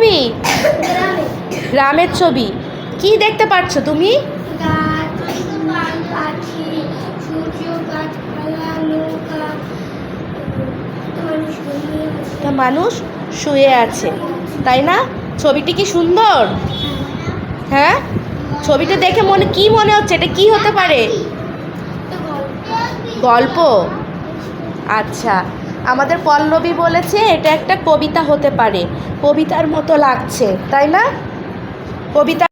ছবি? গ্রামের ছবি। কি দেখতে পাচ্ছ তুমি? মানুষ শুয়ে আছে, তাই না? ছবিটি কি সুন্দর? হ্যাঁ, ছবিটা দেখে কি মনে হচ্ছে? এটা কি হতে পারে? গল্প? আচ্ছা, আমাদের পল্লবী বলেছে এটা একটা কবিতা হতে পারে, কবিতার মতো লাগছে, তাই না? কবিতা।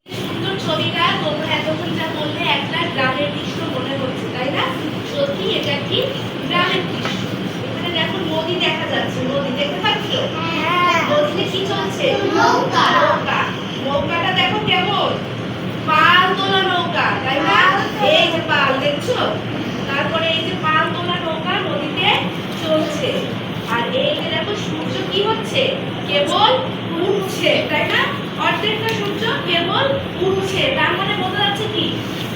ছবিটা তোমরা এতক্ষণ যা বললে একটা গ্রামের দৃশ্য মনে হচ্ছে, তাই না? সত্যি এটা কি গ্রামের দৃশ্য। এখানে দেখো নদী দেখা যাচ্ছে, নদী দেখতে পাচ্ছ? নদীতে কি চলছে? নৌকা। নৌকাটা দেখো কেমন, পাল তোলা নৌকা, তাই না? এই যে পাল দেখছো, তারপরে এই যে পাল তোলা নৌকা নদীতে চলছে। আর এই যে দেখো সূর্য কি হচ্ছে, কেবল উঠছে, তাই না? অর্ধেকটা সূর্য কেবল উঠছে, তার মানে বোঝা যাচ্ছে কি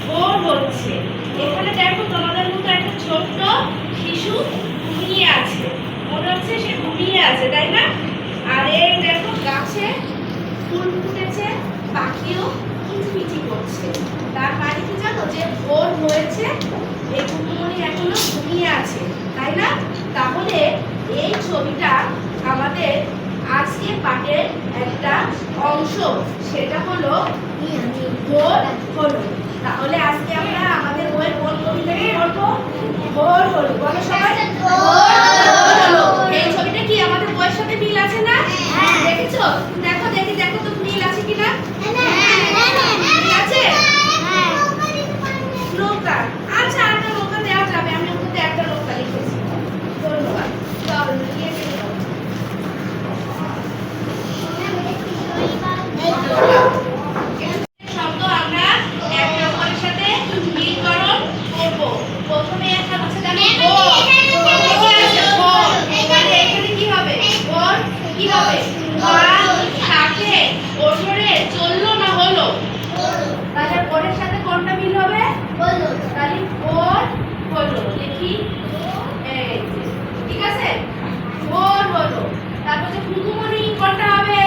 ভোর হচ্ছে। এখানে দেখো তোমাদের মতো একটা ছোট্ট শিশু ঘুমিয়ে আছে, মনে হচ্ছে সে ঘুমিয়ে আছে, তাই না? আর এই দেখো গাছে ফুল ফুটেছে, পাখিও কিচিমিচি করছে, তার মানে কি জানো যে ভোর হয়েছে, এই কুকুরমণি এখনো ঘুমিয়ে আছে, তাই না? তাহলে এই ছবিটা আমাদের আজকে পাঠের একটা অংশ, সেটা হলো ভোর হলো। তাহলে আজকে আমরা আমাদের বইয়ের কোন কবিতাটি পড়বো? ভোর হলো। বলো সবাই, ভোর হলো। এই ছবিটা কি আমাদের বইয়ের সাথে মিল আছে না? দেখেছো? দেখো দেখো তো মিল আছে কিনা? মিল আছে? নৌকা। আচ্ছা, একটা নৌকা দেওয়া যাবে, আমি ওখানে একটা নৌকা লিখেছি। ধন্যবাদ। শব্দ আমরা একে অপরের সাথে মিলকরণ করব। প্রথমে একটা হচ্ছে এখানে কি হবে? ভোর কি হবে? সাথে ওঠরে চললো না হলো? তাহলে ভোরের সাথে কোনটা মিল হবে? হলো। তাহলে ভোর হলো লিখি, এই ঠিক আছে, ভোর হলো। তারপর যে কুকুরমণি কোনটা হবে?